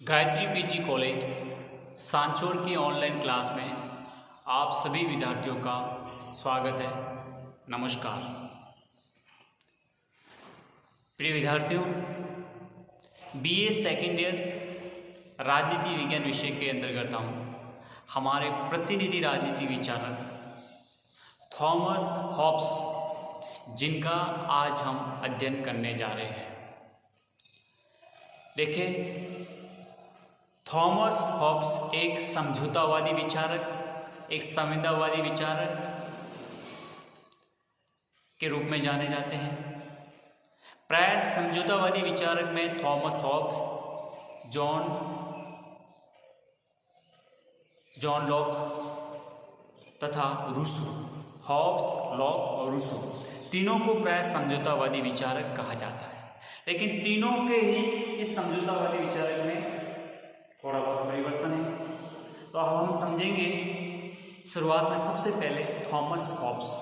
Gayatri PG college Sanchore की online class में आप सभी विद्यार्थियों का स्वागत है। नमस्कार प्रिय विद्यार्थियों, बीए सेकेंड ईयर राजनीति विज्ञान विषय के अंतर्गत हमारे प्रतिनिधि राजनीति विचारक थॉमस हॉब्स जिनका आज हम अध्ययन करने जा रहे हैं। देखिए, थॉमस हॉब्स एक समझौतावादी विचारक, एक संविधानवादी विचारक के रूप में जाने जाते हैं। प्राय समझौतावादी विचारक में थॉमस हॉब्स, जॉन लॉक तथा रूसो, हॉब्स, लॉक और रूसो तीनों को प्राय समझौतावादी विचारक कहा जाता है। लेकिन तीनों के ही इस समझौतावादी विचारक में थोड़ा बहुत परिवर्तन है। तो अब हम समझेंगे शुरुआत में सबसे पहले थॉमस हॉब्स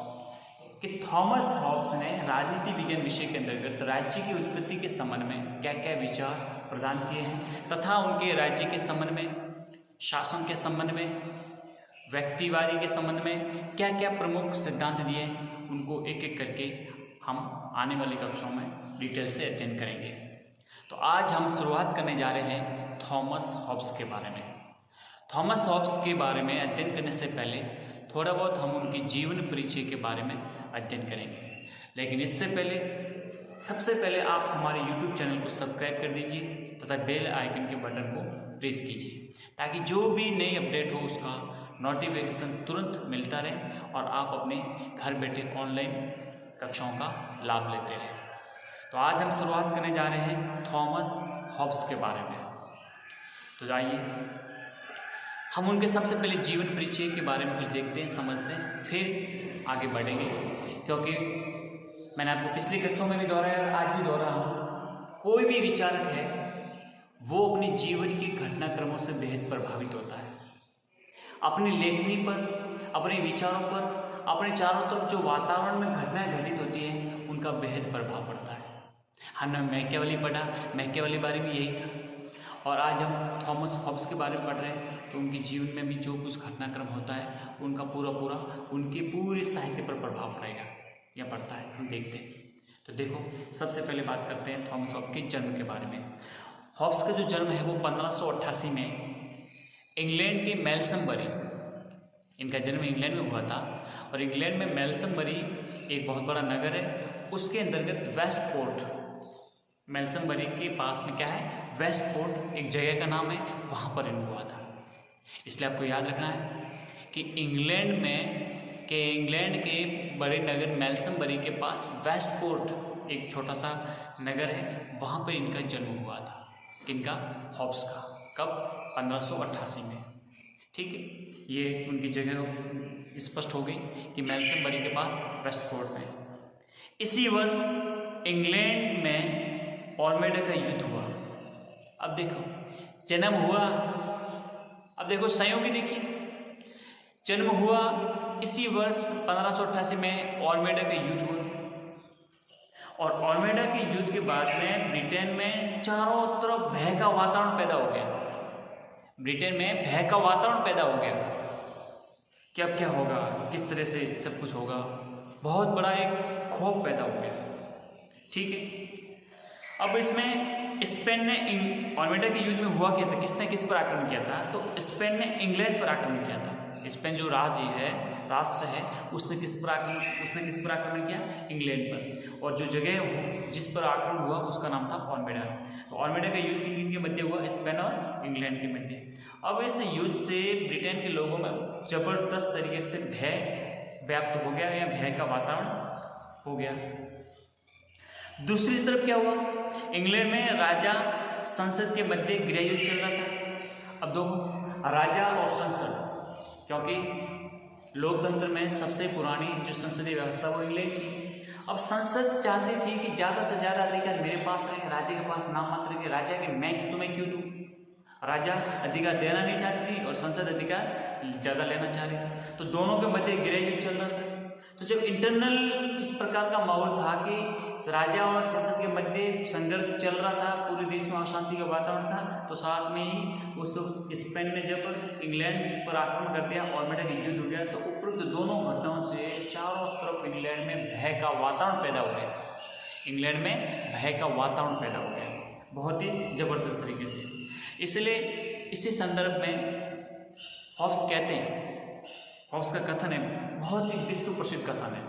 कि थॉमस हॉब्स ने राजनीति विज्ञान विषय के अंतर्गत राज्य की उत्पत्ति के संबंध में क्या क्या विचार प्रदान किए हैं तथा उनके राज्य के संबंध में, शासन के संबंध में, व्यक्तिवादी के संबंध में क्या क्या प्रमुख सिद्धांत दिए, उनको एक एक करके हम आने वाली कक्षाओं में डिटेल से अध्ययन करेंगे। तो आज हम शुरुआत करने जा रहे हैं थॉमस हॉब्स के बारे में। थॉमस हॉब्स के बारे में अध्ययन करने से पहले थोड़ा बहुत हम उनके जीवन परिचय के बारे में अध्ययन करेंगे। लेकिन इससे पहले सबसे पहले आप हमारे YouTube चैनल को सब्सक्राइब कर दीजिए तथा बेल आइकन के बटन को प्रेस कीजिए ताकि जो भी नई अपडेट हो उसका नोटिफिकेशन तुरंत मिलता रहे और आप अपने घर बैठे ऑनलाइन कक्षाओं का लाभ लेते रहें। तो आज हम शुरुआत करने जा रहे हैं थॉमस हॉब्स के बारे में। तो आइए हम उनके सबसे पहले जीवन परिचय के बारे में कुछ देखते हैं, समझते हैं, फिर आगे बढ़ेंगे। क्योंकि मैंने आपको पिछली कक्षाओं में भी दोहराया और आज भी दोहरा हूँ, कोई भी विचारक है वो अपने जीवन के घटनाक्रमों से बेहद प्रभावित होता है। अपनी लेखनी पर, अपने विचारों पर, अपने चारों तरफ जो वातावरण में घटनाएं घटित होती हैं उनका बेहद प्रभाव पड़ता है। हमने मैकियावेली पढ़ा, मैकियावेली बारे में यही था। और आज हम थॉमस हॉब्स के बारे में पढ़ रहे हैं तो उनके जीवन में भी जो कुछ घटनाक्रम होता है उनका पूरा उनके पूरे साहित्य पर प्रभाव पड़ेगा या पड़ता है, हम देखते हैं। तो देखो, सबसे पहले बात करते हैं थॉमस हॉब्स के जन्म के बारे में। हॉब्स का जो जन्म है वो 1588 में इंग्लैंड के मेल्समबरी, इनका जन्म इंग्लैंड में हुआ था और इंग्लैंड में मेल्समबरी एक बहुत बड़ा नगर है, उसके अंतर्गत वेस्टपोर्ट, मेल्समबरी के पास में क्या है, वेस्टपोर्ट एक जगह का नाम है, वहाँ पर इन्हों हुआ था। इसलिए आपको याद रखना है कि इंग्लैंड के बड़े नगर मेल्समबरी के पास वेस्टपोर्ट एक छोटा सा नगर है, वहाँ पर इनका जन्म हुआ था। किनका? हॉब्स का। कब? 1588 में। ठीक है, ये उनकी जगह स्पष्ट हो गई कि मेल्समबरी के पास वेस्टपोर्ट में। इसी वर्ष इंग्लैंड में ऑर्मेडा का युद्ध हुआ। अब देखो, जन्म हुआ, अब देखो संयोगी देखिए, जन्म हुआ इसी वर्ष 1588 में ऑर्मेडा का युद्ध हुआ और ऑर्मेडा के युद्ध के बाद में ब्रिटेन में चारों तरफ भय का वातावरण पैदा हो गया। ब्रिटेन में भय का वातावरण पैदा हो गया कि अब क्या होगा, किस तरह से सब कुछ होगा, बहुत बड़ा एक खौफ पैदा हो गया। ठीक है, अब इसमें स्पेन ने ऑर्मेडा के युद्ध में हुआ क्या था, किसने किस पर आक्रमण किया था, तो स्पेन ने इंग्लैंड पर आक्रमण किया था। स्पेन जो राष्ट्र है उसने किस पर आक्रमण किया, इंग्लैंड पर। और जो जगह जिस पर आक्रमण हुआ उसका नाम था ऑर्मेडा। तो ऑर्मेडा का युद्ध किन के मध्य हुआ, स्पेन और इंग्लैंड के मध्य। अब इस युद्ध से ब्रिटेन के लोगों में जबरदस्त तरीके से भय व्याप्त हो गया या भय का वातावरण हो गया। दूसरी तरफ क्या हुआ, इंग्लैंड में राजा संसद के मध्य गृहयुद्ध चल रहा था। अब देखो, राजा और संसद, क्योंकि लोकतंत्र में सबसे पुरानी जो संसदीय व्यवस्था वो इंग्लैंड की। अब संसद चाहती थी कि ज़्यादा से ज़्यादा अधिकार मेरे पास रहे, राजा के पास नाम मात्र के राजा के, मैं तुम्हें क्यों दूँ। राजा अधिकार देना नहीं चाहती थी और संसद अधिकार ज़्यादा लेना चाह रही थी। तो दोनों के मध्य गृहयुद्ध चल रहा था। तो जब इंटरनल इस प्रकार का माहौल था कि राजा और संसद के मध्य संघर्ष चल रहा था, पूरे देश में अशांति का वातावरण था, तो साथ में ही उस स्पेन ने जब इंग्लैंड पर आक्रमण कर दिया, ऑलमेडा का युद्ध हो गया, तो उपरोक्त दोनों घटनाओं से चारों तरफ इंग्लैंड में भय का वातावरण पैदा हो गया। इंग्लैंड में भय का वातावरण पैदा हो गया बहुत ही जबरदस्त तरीके से। इसलिए इसी संदर्भ में हॉब्स कहते हैं, हॉब्स का कथन है, बहुत ही विश्व प्रसिद्ध कथन है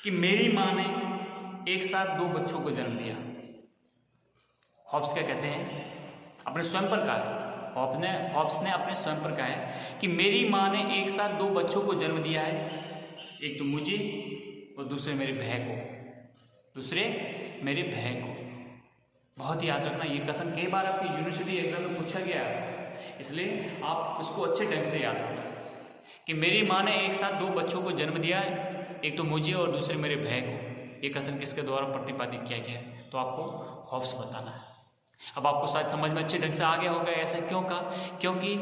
कि मेरी माँ ने एक साथ 2 बच्चों को जन्म दिया। हॉब्स क्या कहते हैं, अपने स्वयं पर कहा है, हॉब्स ने अपने स्वयं पर कहा है कि मेरी माँ ने एक साथ 2 बच्चों को जन्म दिया है, एक तो मुझे और दूसरे मेरे भाई को। बहुत ही याद रखना, ये कथन कई बार आपके यूनिवर्सिटी एग्जाम में पूछा गया है, इसलिए आप इसको अच्छे ढंग से याद रखना कि मेरी माँ ने एक साथ 2 बच्चों को जन्म दिया है, एक तो मुझे और दूसरे मेरे भाई को। ये कथन किसके द्वारा प्रतिपादित किया गया है, तो आपको हॉब्स बताना है। अब आपको शायद समझ में अच्छे ढंग से आ गया होगा ऐसा क्यों कहा, क्योंकि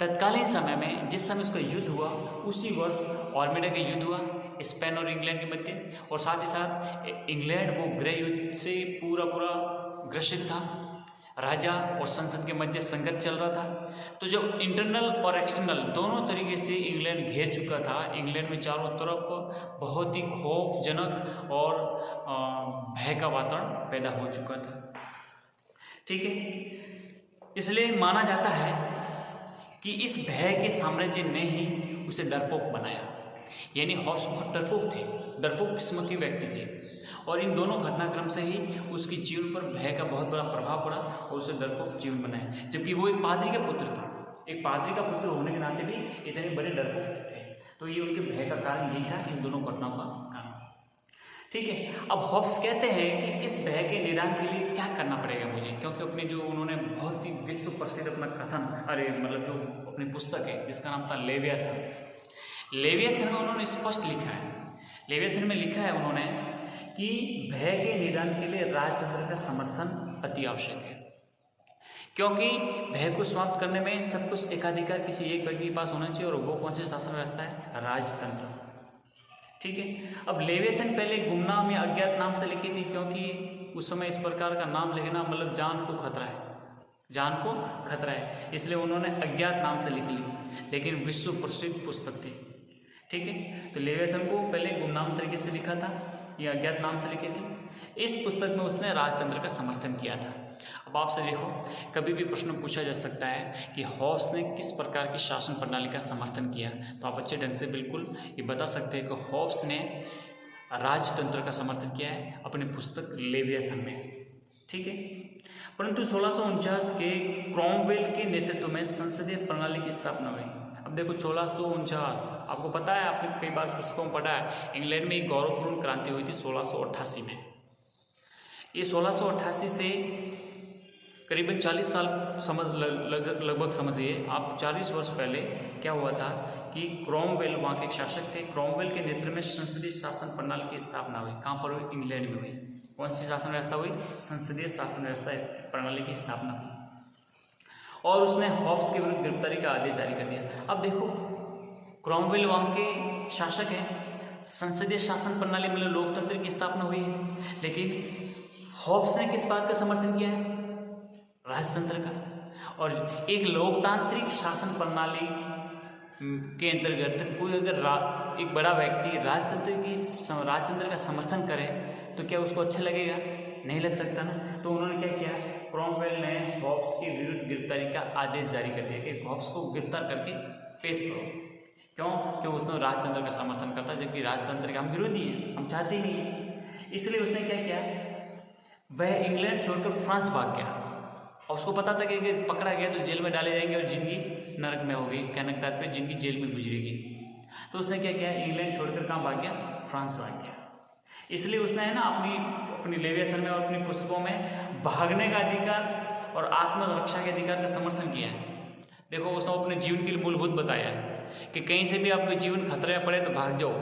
तत्कालीन समय में जिस समय उसका युद्ध हुआ उसी वर्ष ऑलमेडा का युद्ध हुआ स्पेन और इंग्लैंड के मध्य, और साथ ही साथ इंग्लैंड वो गृह युद्ध से पूरा ग्रसित था, राजा और संसद के मध्य संघर्ष चल रहा था। तो जब इंटरनल और एक्सटर्नल दोनों तरीके से इंग्लैंड घेर चुका था, इंग्लैंड में चारों तरफ बहुत ही खौफजनक और भय का वातावरण पैदा हो चुका था। ठीक है, इसलिए माना जाता है कि इस भय के साम्राज्य ने ही उसे डरपोक बनाया। यानी हॉब्स बहुत डरपोक किस्म के व्यक्ति थे, और इन दोनों घटनाक्रम से ही उसके जीवन पर भय का बहुत बड़ा प्रभाव पड़ा और उसे डरपोक जीवन बनाया। जबकि वो एक पादरी का पुत्र था, एक पादरी का पुत्र होने के नाते भी इतने बड़े डरपोक थे, तो ये उनके भय का कारण यही था, इन दोनों घटनाओं का कारण। ठीक है, अब हॉब्स कहते हैं कि इस भय के निदान के लिए क्या करना पड़ेगा मुझे, क्योंकि अपने जो उन्होंने बहुत ही विश्व प्रसिद्ध अपना कथन जो अपनी पुस्तक है जिसका नाम था लेवियाथन में उन्होंने स्पष्ट लिखा है, लेवियाथन में लिखा है उन्होंने कि भय के निदान के लिए राजतंत्र का समर्थन अति आवश्यक है, क्योंकि भय को समाप्त करने में सब कुछ एकाधिकार किसी एक व्यक्ति के पास होना चाहिए, और वो कौन सी शासन व्यवस्था है, राजतंत्र। ठीक है, अब लेवियाथन पहले गुमनाम या अज्ञात नाम से लिखी थी, क्योंकि उस समय इस प्रकार का नाम लिखना मतलब जान को खतरा है, इसलिए उन्होंने अज्ञात नाम से लिख ली, लेकिन विश्व प्रसिद्ध पुस्तक थी। ठीक है, तो लेवियाथन को पहले गुमनाम तरीके से लिखा था, या अज्ञात नाम से लिखी थी। इस पुस्तक में उसने राजतंत्र का समर्थन किया था। अब आपसे देखो, कभी भी प्रश्न पूछा जा सकता है कि हॉब्स ने किस प्रकार की शासन प्रणाली का समर्थन किया, तो आप अच्छे ढंग से बिल्कुल ये बता सकते हैं कि हॉब्स ने राजतंत्र का समर्थन किया है अपनी पुस्तक लेवियाथन में। ठीक है, परंतु 1649 के क्रॉमवेल के नेतृत्व में संसदीय प्रणाली की स्थापना हुई। अब देखो 1649, आपको पता है, आपने कई बार पुस्तकों में पढ़ा है, इंग्लैंड में एक गौरवपूर्ण क्रांति हुई थी 1688 में। ये 1688 से करीबन 40 साल लगभग समझिए आप, 40 वर्ष पहले क्या हुआ था कि क्रॉमवेल वहाँ के एक शासक थे, क्रॉमवेल के नेतृत्व में संसदीय शासन प्रणाली की स्थापना हुई। कहाँ पर हुई, इंग्लैंड में हुई। कौन सी शासन व्यवस्था हुई, संसदीय शासन व्यवस्था प्रणाली की स्थापना हुई, और उसने हॉब्स के विरुद्ध गिरफ्तारी का आदेश जारी कर दिया। अब देखो, क्रॉमवेल वहाँ के शासक हैं, संसदीय शासन प्रणाली मतलब लोकतंत्र की स्थापना हुई है, लेकिन हॉब्स ने किस बात का समर्थन किया है, राजतंत्र का। और एक लोकतांत्रिक शासन प्रणाली के अंतर्गत कोई अगर एक बड़ा व्यक्ति राजतंत्र का समर्थन करे तो क्या उसको अच्छा लगेगा, नहीं लग सकता ना। तो उन्होंने क्या किया, क्रॉमवेल ने हॉब्स के विरुद्ध गिरफ्तारी का आदेश जारी कर दिया कि हॉब्स को गिरफ्तार करके पेश करो। क्यों, क्योंकि उसने राजतंत्र का समर्थन करता, जबकि राजतंत्र के हम विरोधी हैं, हम चाहते ही नहीं। इसलिए उसने क्या किया, वह इंग्लैंड छोड़कर फ्रांस भाग गया, और उसको पता था कि पकड़ा गया तो जेल में डाले जाएंगे और जिंदगी नरक में होगी, कहने का तात्पर्य जिंदगी जेल में गुजरेगी। तो उसने क्या किया, इंग्लैंड छोड़कर कहाँ भाग गया, फ्रांस भाग गया। इसलिए उसने है ना अपनी लेवियाथन में और अपनी पुस्तकों में भागने का अधिकार और आत्मरक्षा के अधिकार का समर्थन किया है। देखो, उसने अपने जीवन के लिए मूलभूत बताया है कि कहीं से भी आपके जीवन खतरे में पड़े तो भाग जाओ,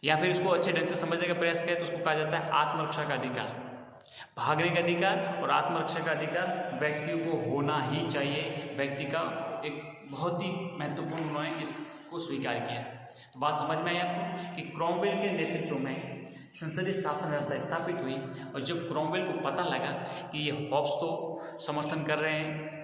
या फिर इसको अच्छे ढंग से समझने का प्रयास करें तो उसको कहा जाता है आत्मरक्षा का अधिकार। भागने का अधिकार और आत्मरक्षा का अधिकार व्यक्ति को होना ही चाहिए। व्यक्ति का एक बहुत ही महत्वपूर्ण, उन्होंने इसको स्वीकार किया। तो बात समझ में आई आपको कि क्रॉमवेल के नेतृत्व में संसदीय शासन व्यवस्था स्थापित हुई। और जब क्रोमवेल को पता लगा कि ये हॉब्स तो समर्थन कर रहे हैं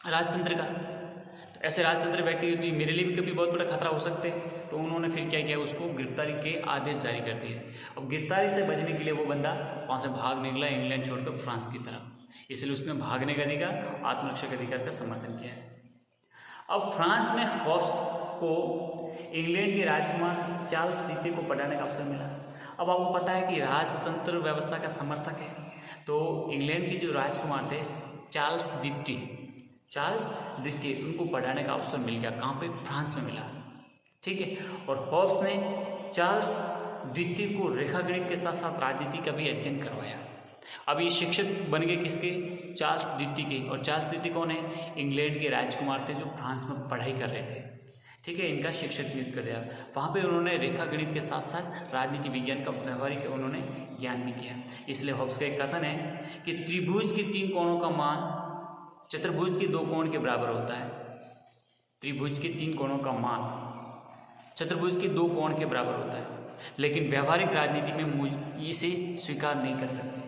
राजतंत्र का, तो ऐसे राजतंत्र व्यक्ति तो मेरे लिए भी कभी बहुत बड़ा खतरा हो सकते हैं, तो उन्होंने फिर क्या किया, उसको गिरफ्तारी के आदेश जारी कर दिए। अब गिरफ्तारी से बचने के लिए वो बंदा वहाँ से भाग निकला इंग्लैंड छोड़कर फ्रांस की तरफ, इसलिए उसने भागने का अधिकार, आत्मरक्षा के अधिकार का समर्थन किया। अब फ्रांस में हॉब्स को इंग्लैंड के राजकुमार चार्ल्स द्वितीय को पढ़ाने का अवसर मिला। अब आपको पता है कि राजतंत्र व्यवस्था का समर्थक है, तो इंग्लैंड के जो राजकुमार थे चार्ल्स द्वितीय, उनको पढ़ाने का अवसर मिल गया। कहाँ पे? फ्रांस में मिला। ठीक है। और हॉब्स ने चार्ल्स द्वितीय को रेखागणित के साथ साथ राजनीति का भी अध्ययन करवाया। अब ये शिक्षक बन गए किसके? चार्ल्स द्वितीय के। और चार्ल्स द्वितीय कौन है? इंग्लैंड के राजकुमार थे जो फ्रांस में पढ़ाई कर रहे थे। ठीक है, इनका शिक्षक नियुक्त कर दिया। वहाँ पे उन्होंने रेखा गणित के साथ साथ राजनीति विज्ञान का व्यवहारिक उन्होंने ज्ञान भी किया। इसलिए हॉब्स का एक कथन है कि त्रिभुज के 3 कोणों का मान चतुर्भुज के 2 कोण के बराबर होता है। त्रिभुज के 3 कोणों का मान चतुर्भुज के 2 कोण के बराबर होता है, लेकिन व्यवहारिक राजनीति में इसे स्वीकार नहीं कर सकते।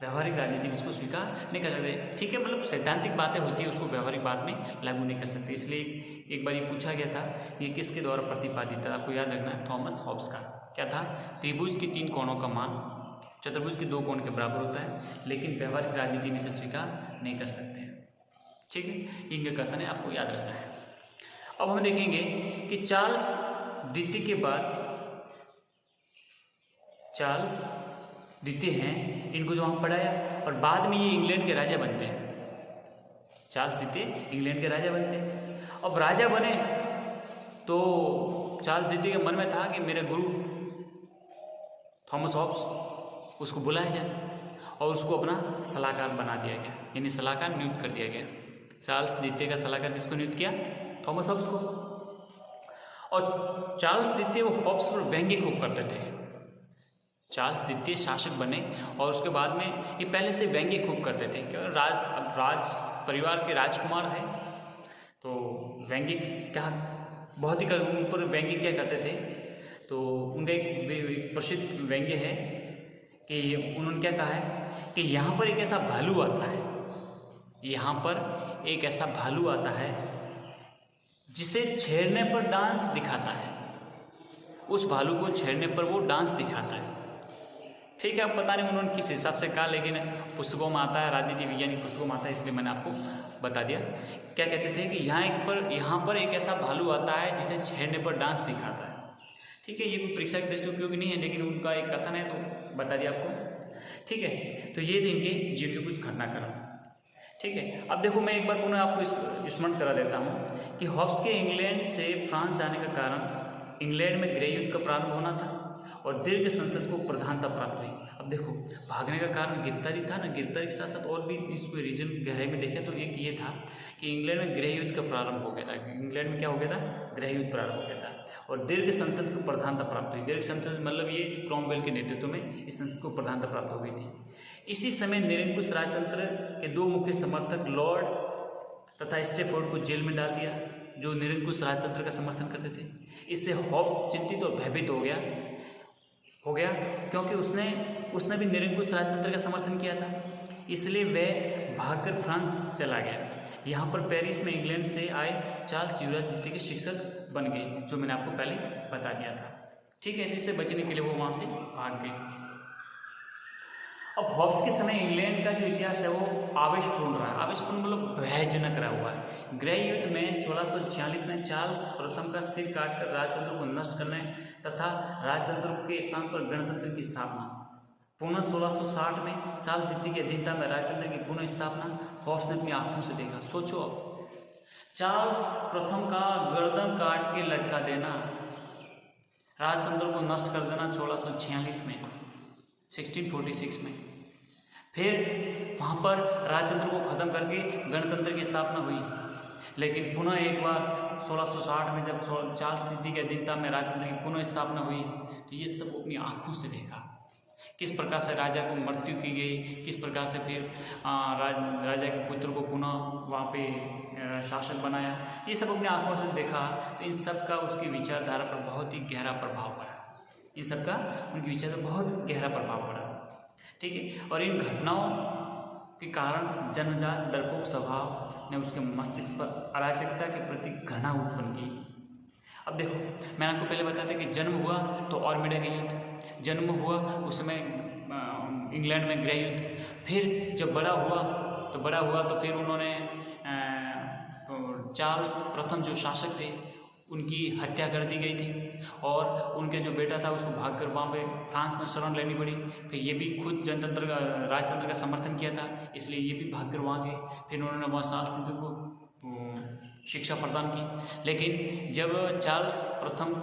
व्यवहारिक राजनीति में इसको स्वीकार नहीं कर सकते। ठीक है, मतलब सैद्धांतिक बातें होती है, उसको व्यवहारिक बात में लागू नहीं कर सकते। इसलिए एक बार ये पूछा गया था, ये किसके द्वारा प्रतिपादित था? आपको याद रखना है, थॉमस हॉब्स का। क्या था? त्रिभुज के 3 कोणों का मान चतुर्भुज के 2 कोण के बराबर होता है, लेकिन व्यवहारिक राजनीति में इसे स्वीकार नहीं कर सकते। ठीक है, इनका कथन है, आपको याद रखना है। अब हम देखेंगे कि चार्ल्स द्वितीय के बाद चार्ल्स द्वितीय हैं, इनको जो हम पढ़ाया, और बाद में ये इंग्लैंड के राजा बनते हैं। चार्ल्स द्वितीय इंग्लैंड के राजा बनते हैं। अब राजा बने तो चार्ल्स द्वितीय के मन में था कि मेरे गुरु थॉमस हॉब्स, उसको बुलाया जाए और उसको अपना सलाहकार बना दिया गया, यानी सलाहकार नियुक्त कर दिया गया। चार्ल्स द्वितीय का सलाहकार किसको नियुक्त किया? थॉमस हॉब्स को। और चार्ल्स द्वितीय वो हॉब्स पर व्यंग्य खूब करते थे। चार्ल्स द्वितीय शासक बने और उसके बाद में ये पहले से व्यंग्य खूब करते थे, क्योंकि राज परिवार के राजकुमार थे, तो व्यंग्य क्या बहुत ही उन पर व्यंग्य क्या करते थे। तो उनका एक प्रसिद्ध व्यंग्य है कि उन्होंने क्या कहा है कि यहाँ पर एक ऐसा भालू आता है, यहाँ पर एक ऐसा भालू आता है जिसे छेड़ने पर डांस दिखाता है। उस भालू को छेड़ने पर वो डांस दिखाता है। ठीक है, अब पता नहीं उन्होंने किस हिसाब से कहा, लेकिन पुस्तकों में आता है, राजनीति विज्ञान की पुस्तकों में आता है, इसलिए मैंने आपको बता दिया। क्या कहते थे कि यहाँ पर एक ऐसा भालू आता है जिसे छेड़ने पर डांस दिखाता है। ठीक है, ये कोई परीक्षा की दृष्टि उपयोगी नहीं है, लेकिन उनका एक कथन है, तो बता दिया आपको। ठीक है, तो ये थे इनके जीवन के कुछ घटनाक्रम। ठीक है, अब देखो मैं एक बार पुनः आपको स्मरण करा देता हूँ कि हॉब्स के इंग्लैंड से फ्रांस जाने का कारण इंग्लैंड में गृह युद्ध का प्रारंभ होना था और दीर्घ संसद को प्रधानता प्राप्त हुई। अब देखो, भागने का कारण गिरफ्तारी था ना, गिरफ्तारी के साथ साथ और भी इसको रीजन गहराई में देखें तो एक ये था कि इंग्लैंड में गृह युद्ध का प्रारंभ हो गया था। इंग्लैंड में क्या हो गया था? गृह युद्ध प्रारंभ हो गया था और दीर्घ संसद को प्रधानता प्राप्त हुई। दीर्घ संसद मतलब ये क्रोमवेल के नेतृत्व में इस संसद को प्रधानता प्राप्त हो गई थी। इसी समय निरंकुश राजतंत्र के 2 मुख्य समर्थक लॉर्ड तथा स्टेफोर्ड को जेल में डाल दिया, जो निरंकुश राजतंत्र का समर्थन करते थे। इससे हॉब्स चिंतित और भयभीत हो गया क्योंकि उसने भी निरंकुश राजतंत्र का समर्थन किया था। इसलिए वह भागकर फ्रांस चला गया। यहाँ पर पेरिस में इंग्लैंड से आए चार्ल्स युवराज द्वितीय के शिक्षक बन गए, जो मैंने आपको पहले बता दिया था। ठीक है, जिससे बचने के लिए वो वहाँ से भाग गए। अब हॉब्स के समय इंग्लैंड का जो इतिहास है वो आवेशपूर्ण रहा। आवेशपूर्ण मतलब भयजनक रहा हुआ है। गृह युद्ध में 1646 में चार्ल्स प्रथम का सिर काटकर राजतंत्र को नष्ट करने तथा राजतंत्र के स्थान पर गणतंत्र की स्थापना। पुनः 1660 में चार्ल्स द्वितीय की अधीनता में राजतंत्र की पुनः स्थापना हॉब्स ने अपनी आंखों से देखा। सोचो, अब चार्ल्स प्रथम का गर्दन काट के लटका देना, राजतंत्र को नष्ट कर देना 1646 में, 1646 में। फिर वहाँ पर राजतंत्र को खत्म करके गणतंत्र की स्थापना हुई। लेकिन पुनः एक बार 1660 में जब चार्ल्स द्वितीय की अधीनता में राजतंत्र की पुनः स्थापना हुई, तो ये सब अपनी आंखों से देखा, किस प्रकार से राजा को मृत्यु की गई, किस प्रकार से फिर राजा के पुत्र को पुनः वहाँ पे शासक बनाया। ये सब अपनी आंखों से देखा, तो इन सब का उसकी विचारधारा पर बहुत ही गहरा प्रभाव पड़ा। इन सब का उनके विचार पर बहुत गहरा प्रभाव पड़ा। ठीक है, और इन घटनाओं के कारण जन्मजात डरपोक स्वभाव ने उसके मस्तिष्क पर अराजकता के प्रति घृणा उत्पन्न की। अब देखो, मैंने आपको पहले बताया था कि जन्म हुआ तो ऑर्मिडा का युद्ध, जन्म हुआ उस समय इंग्लैंड में गृह युद्ध, फिर जब बड़ा हुआ तो फिर उन्होंने चार्ल्स प्रथम जो शासक थे उनकी हत्या कर दी गई थी, और उनके जो बेटा था उसको भागकर वहाँ पे फ्रांस में शरण लेनी पड़ी। फिर ये भी खुद राजतंत्र का समर्थन किया था, इसलिए ये भी भागकर वहाँ गए। फिर उन्होंने वहाँ शासक को शिक्षा प्रदान की। लेकिन जब चार्ल्स प्रथम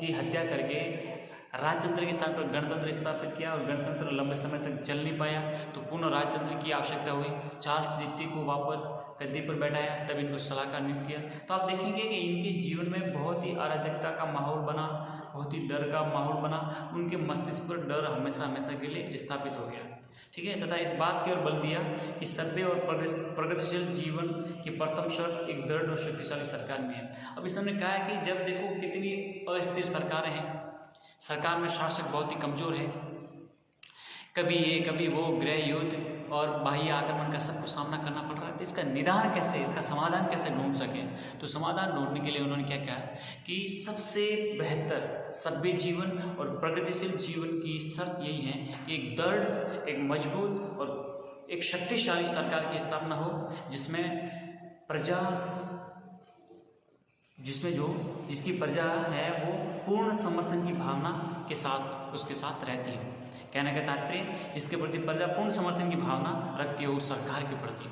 की हत्या करके राजतंत्र के स्थान पर गणतंत्र स्थापित किया और गणतंत्र लंबे समय तक चल नहीं पाया, तो पुनः राजतंत्र की आवश्यकता हुई। चार्ल्स द्वितीय को वापस गद्दी पर बैठाया, तब इनको सलाहकार नियुक्त किया। तो आप देखेंगे कि इनके जीवन में बहुत ही अराजकता का माहौल बना, बहुत ही डर का माहौल बना, उनके मस्तिष्क पर डर हमेशा हमेशा के लिए स्थापित हो गया। ठीक है, तथा इस बात की ओर बल दिया कि सभ्य और प्रगतिशील जीवन की प्रथम शर्त एक दृढ़ और शक्तिशाली सरकार में है। अब इसने कहा है कि जब देखो कितनी अस्थिर सरकारें हैं, सरकार में शासक बहुत ही कमजोर है, कभी ये कभी वो गृह युद्ध और बाह्य आक्रमण का सबको सामना करना पड़ रहा है, तो इसका निदान कैसे, इसका समाधान कैसे ढूंढ सके। तो समाधान ढूंढने के लिए उन्होंने क्या कहा कि सबसे बेहतर सभ्य जीवन और प्रगतिशील जीवन की शर्त यही है कि एक दृढ़, एक मजबूत और एक शक्तिशाली सरकार की स्थापना हो, जिसकी प्रजा है वो पूर्ण समर्थन की भावना के साथ उसके साथ रहती हो। कहने का तात्पर्य, जिसके प्रति प्रजा पूर्ण समर्थन की भावना रखती हो उस सरकार के प्रति।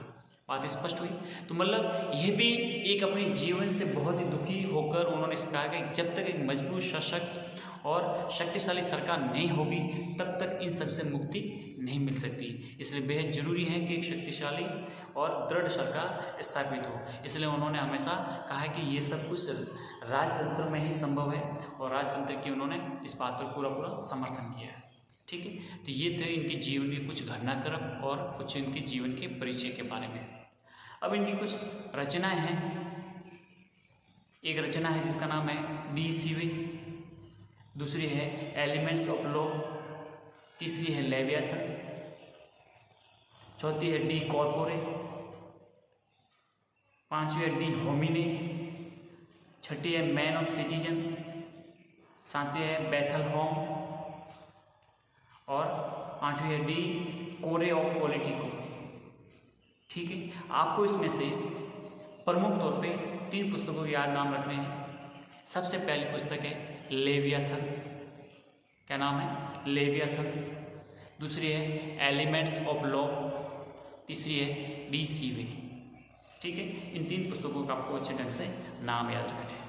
बात स्पष्ट हुई। तो मतलब यह भी एक अपने जीवन से बहुत ही दुखी होकर उन्होंने कहा कि जब तक एक मजबूत, सशक्त और शक्तिशाली सरकार नहीं होगी तब तक इन सबसे मुक्ति नहीं मिल सकती। इसलिए बेहद जरूरी है कि एक शक्तिशाली और दृढ़ सरकार स्थापित हो। इसलिए उन्होंने हमेशा कहा है कि ये सब कुछ राजतंत्र में ही संभव है, और राजतंत्र की उन्होंने इस बात पर पूरा समर्थन किया है। ठीक है, तो ये थे इनके जीवन के कुछ घटनाक्रम और कुछ इनके जीवन के परिचय के बारे में। अब इनकी कुछ रचनाएं हैं। एक रचना है जिसका नाम है डी सीवे, दूसरी है एलिमेंट्स ऑफ लॉ, तीसरी है लेवियाथन, चौथी है डी कॉर्पोरे, पांचवी है डी होमिने, छठी है मैन ऑफ सिटीजन, सातवीं है बैथल होम, और आठवीं है डी कोरे ऑफ पॉलिटिको। ठीक है, आपको इसमें से प्रमुख तौर पे 3 पुस्तकों के याद नाम रखने हैं। सबसे पहली पुस्तक है लेवियाथन, क्या नाम है, लेवियाथन। दूसरी है एलिमेंट्स ऑफ लॉ, तीसरी है डी सीवे। ठीक है, इन 3 पुस्तकों का आपको अच्छे ढंग से नाम याद रखने हैं।